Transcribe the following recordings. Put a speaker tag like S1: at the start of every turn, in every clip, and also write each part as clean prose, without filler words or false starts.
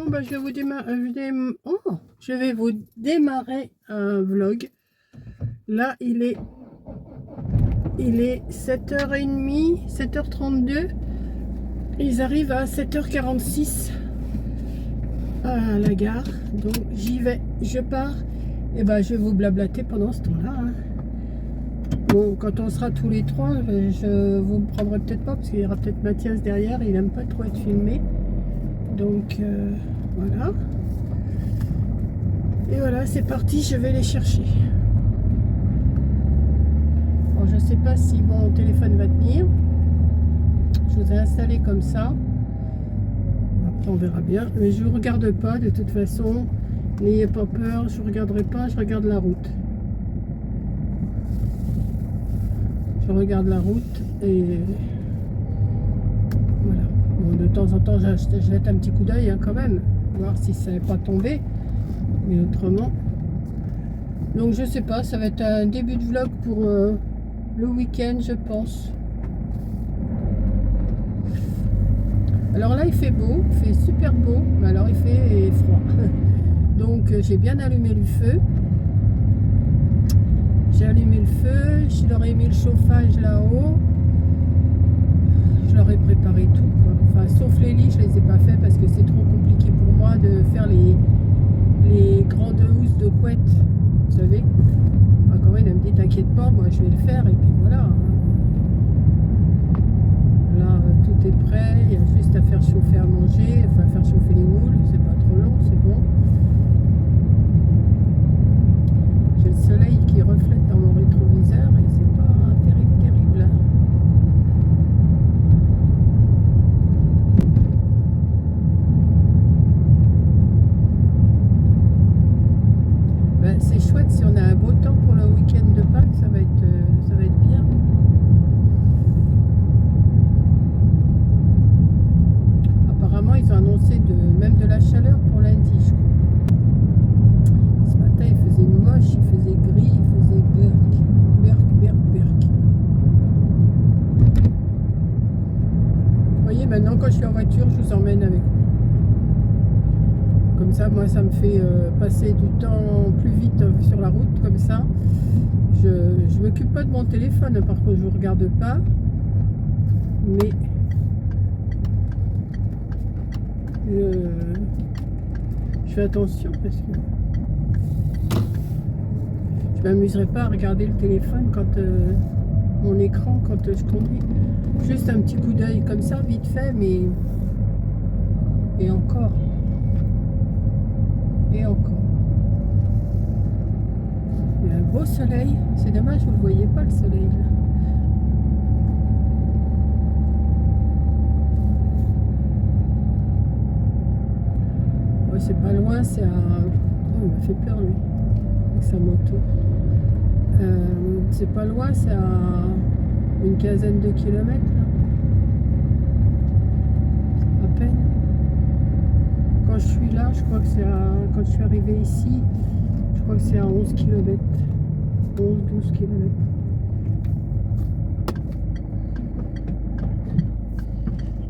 S1: Bon, bah, je vais vous je vais vous démarrer un vlog. Là, il est 7h30, 7h32. Ils arrivent à 7h46 à la gare. Donc, j'y vais, je pars. Et ben, je vais vous blablater pendant ce temps-là. Hein. Bon, quand on sera tous les trois, je vous prendrai peut-être pas parce qu'il y aura peut-être Mathias derrière. Il n'aime pas trop être filmé. Donc, voilà. Et voilà, c'est parti, je vais les chercher. Bon, je sais pas si mon téléphone va tenir. Je vous ai installé comme ça. Après, on verra bien. Mais je ne regarde pas, de toute façon. N'ayez pas peur, je ne regarderai pas, je regarde la route. Je regarde la route et voilà. Bon, de temps en temps, je jette un petit coup d'œil hein, quand même, voir si ça n'est pas tombé. Mais autrement. Donc je sais pas, ça va être un début de vlog pour le week-end, je pense. Alors là, il fait beau, il fait super beau, mais alors il fait froid. Donc j'ai bien allumé le feu. J'ai allumé le feu, je leur ai mis le chauffage là-haut. Je leur ai préparé tout, quoi. Enfin, sauf les lits, je les ai pas fait parce que c'est trop compliqué pour moi de faire les grandes housses de couette. Vous savez, encore une, elle me dit t'inquiète pas, moi je vais le faire et puis voilà. Là, tout est prêt, il y a juste à faire chauffer à manger, enfin faire chauffer les moules, c'est pas trop long, c'est bon. J'ai le soleil qui reflète dans mon rétroviseur et c'est pas terrible. Ben, c'est chouette si on a un beau temps pour le week-end de Pâques, ça va être bien. Apparemment, ils ont annoncé même de la chaleur pour lundi, je crois. Ce matin, il faisait moche, il faisait gris, il faisait berk. Vous voyez, maintenant, quand je suis en voiture, je vous emmène avec moi. Comme ça, moi, ça me fait passer du temps plus vite sur la route, comme ça. Je ne m'occupe pas de mon téléphone, par contre, je ne vous regarde pas. Mais je fais attention parce que je m'amuserai pas à regarder le téléphone quand mon écran, quand je conduis. Juste un petit coup d'œil comme ça, vite fait, mais et encore. Et encore. Il y a un beau soleil. C'est dommage, vous ne le voyez pas le soleil là. Ouais, c'est pas loin, c'est à... Oh, il m'a fait peur lui, avec sa moto. C'est pas loin, c'est à une quinzaine de kilomètres là. À peine. Quand je suis là, je crois que c'est à... Quand je suis arrivé ici, je crois que c'est à 11 km. 11-12 km.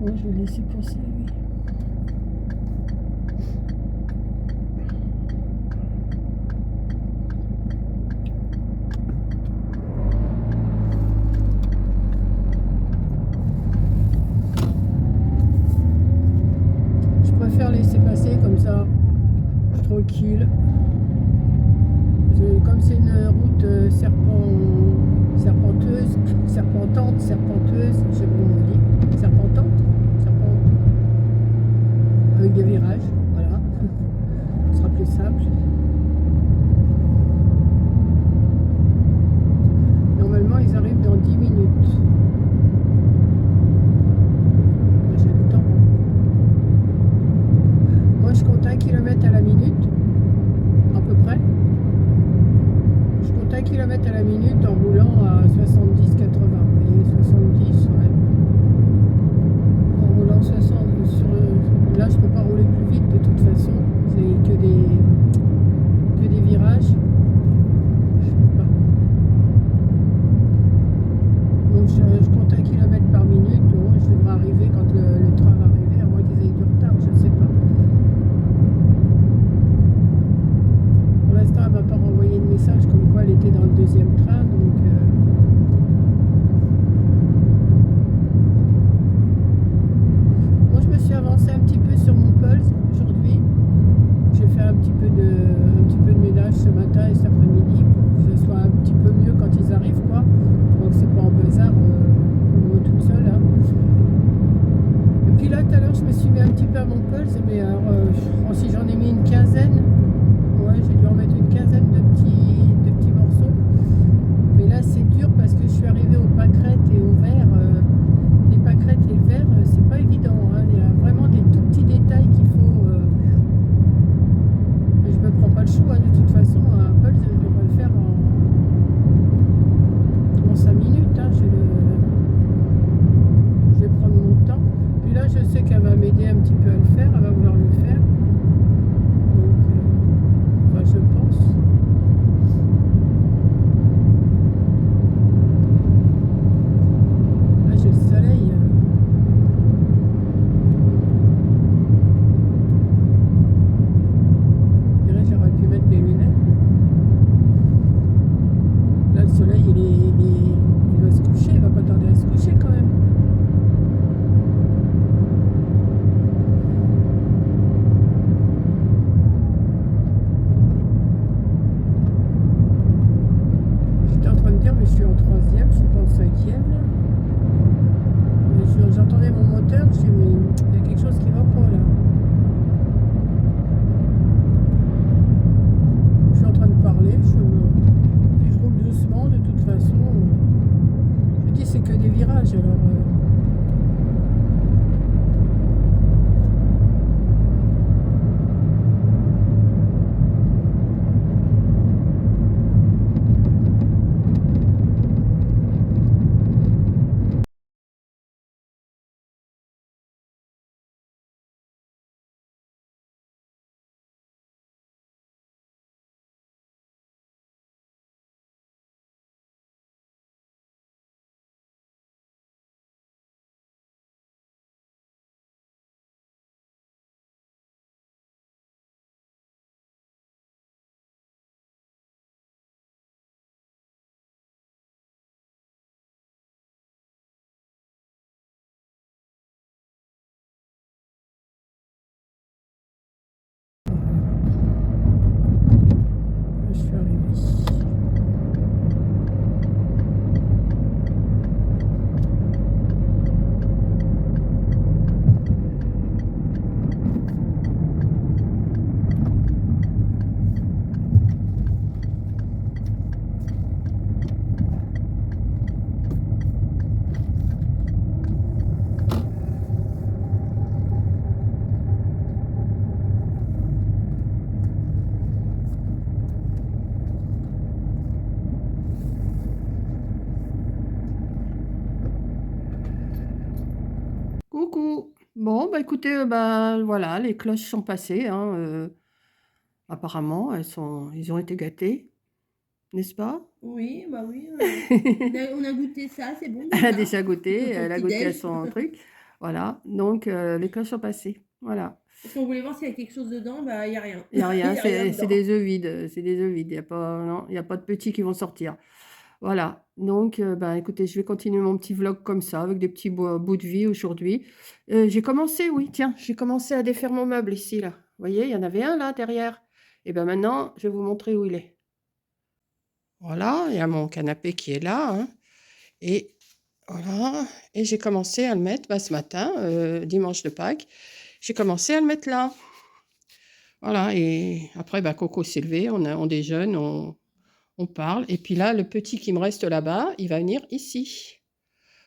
S1: Bon, je vais laisser passer lui. Je préfère laisser passer comme ça, tranquille. Comme c'est une route serpenteuse, je sais pas comment on dit, serpentante, avec des virages, voilà, ce sera plus simple. Normalement, ils arrivent dans 10 minutes. J'ai le temps. Moi, je compte 1 km à la minute, à peu près. Je compte 1 km à la minute en roulant à 70-80. Vous voyez, 70, ouais. En roulant 60 sur... Là, je peux pas rouler plus vite de je me suis mis un petit peu à mon pulse, mais alors, si j'en ai mis une quinzaine, ouais, j'ai dû en mettre une quinzaine de petits morceaux. Mais là, c'est dur parce que je suis arrivée aux pâquerettes et au verre. Les pâquerettes et le verre, c'est pas évident, hein. Il y a vraiment des tout petits détails qu'il faut. Je me prends pas le chou, hein, de toute façon. Un pulse, je vais pas le faire en 5 minutes. Hein, je vais prendre mon temps. Puis là, je sais qu'elle va m'aider un petit peu à le faire. Elle va vouloir le faire. Donc, enfin, je pense. Là, j'ai le soleil. Je dirais, j'aurais pu mettre mes lunettes. Là, le soleil, il va se coucher. Il va pas tarder à se coucher quand même. J'étais en train de dire, mais je suis en troisième, je suis pas en cinquième. J'entendais mon moteur, je dis, mais il y a quelque chose qui va pas là. Je suis en train de parler, puis je roule doucement de toute façon. Je dis, c'est que des virages alors. Je suis arrivée. Coucou. Bon, bah écoutez, bah voilà, les cloches sont passées, hein, apparemment, ils ont été gâtés, n'est-ce pas?
S2: Oui, bah oui, on a goûté ça, c'est bon
S1: Elle a
S2: déjà.
S1: déjà goûté,
S2: Pour ton
S1: elle a
S2: petit
S1: goûté à
S2: déj.
S1: son truc. Voilà, donc les cloches sont passées. Voilà.
S2: Parce qu'on voulait voir s'il y a quelque chose dedans, bah il y a rien.
S1: Il n'y a
S2: Il
S1: rien,
S2: y a rien
S1: c'est
S2: dedans.
S1: des œufs vides, c'est des œufs vides. Il y a pas, non, il y a pas de petits qui vont sortir. Voilà, donc bah, écoutez, je vais continuer mon petit vlog comme ça, avec des petits bouts de vie aujourd'hui. J'ai commencé, oui, tiens, j'ai commencé à défaire mon meuble ici, là. Vous voyez, il y en avait un là derrière. Et bien maintenant, je vais vous montrer où il est. Voilà, il y a mon canapé qui est là, hein. Et voilà, et j'ai commencé à le mettre bah, ce matin, dimanche de Pâques. J'ai commencé à le mettre là. Voilà, et après, bah, Coco s'est levé, on déjeune, on parle. Et puis là, le petit qui me reste là-bas, il va venir ici.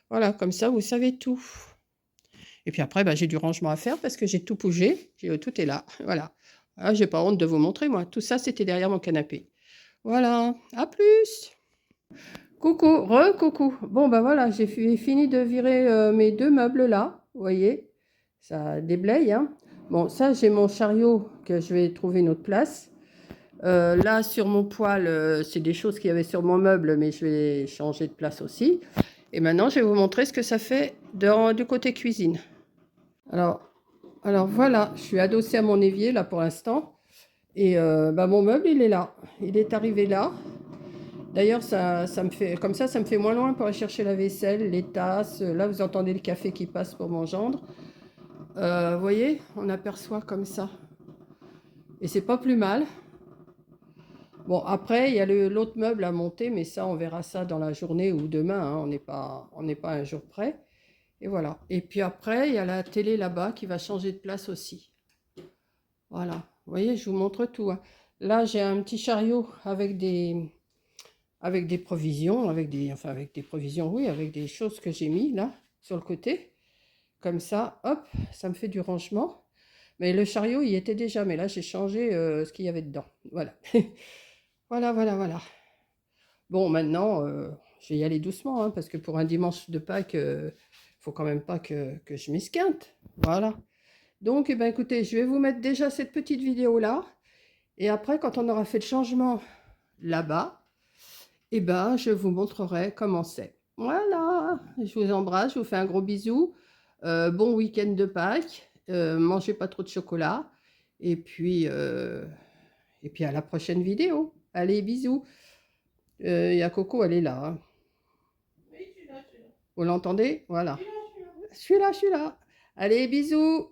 S1: Voilà, comme ça, vous savez tout. Et puis après, bah, j'ai du rangement à faire parce que j'ai tout bougé. Tout est là. Voilà. Ah, j'ai pas honte de vous montrer, moi. Tout ça, c'était derrière mon canapé. Voilà. À plus. Coucou. Re-coucou. Bon, bah voilà, j'ai fini de virer mes deux meubles là. Vous voyez, ça déblaye, hein. Bon, ça, j'ai mon chariot que je vais trouver une autre place. Là, sur mon poêle, c'est des choses qu'il y avait sur mon meuble, mais je vais changer de place aussi. Et maintenant, je vais vous montrer ce que ça fait du côté cuisine. Alors, voilà, je suis adossée à mon évier là pour l'instant. Et bah, mon meuble, il est là. Il est arrivé là. D'ailleurs, ça me fait, comme ça me fait moins loin pour aller chercher la vaisselle, les tasses. Là, vous entendez le café qui passe pour mon gendre. Vous voyez, on aperçoit comme ça. Et c'est pas plus mal. Bon, après, il y a l'autre meuble à monter, mais ça, on verra ça dans la journée ou demain, hein, on n'est pas un jour près. Et voilà. Et puis après, il y a la télé là-bas qui va changer de place aussi. Voilà. Vous voyez, je vous montre tout, hein. Là, j'ai un petit chariot avec des provisions, enfin avec des provisions, oui, avec des choses que j'ai mis là, sur le côté. Comme ça, hop, ça me fait du rangement. Mais le chariot, il était déjà, mais là, j'ai changé ce qu'il y avait dedans. Voilà. Voilà, voilà, voilà. Bon, maintenant, je vais y aller doucement, hein, parce que pour un dimanche de Pâques, faut quand même pas que je m'esquinte. Voilà. Donc, eh ben, écoutez, je vais vous mettre déjà cette petite vidéo-là. Et après, quand on aura fait le changement là-bas, eh ben, je vous montrerai comment c'est. Voilà. Je vous embrasse, je vous fais un gros bisou. Bon week-end de Pâques. Mangez pas trop de chocolat. Et puis à la prochaine vidéo. Allez, bisous. Il y a Coco, elle est là, hein.
S2: Oui, je suis là, je suis là.
S1: Vous l'entendez? Voilà.
S2: Je suis là, je suis là.
S1: Je suis là, je suis là. Allez, bisous.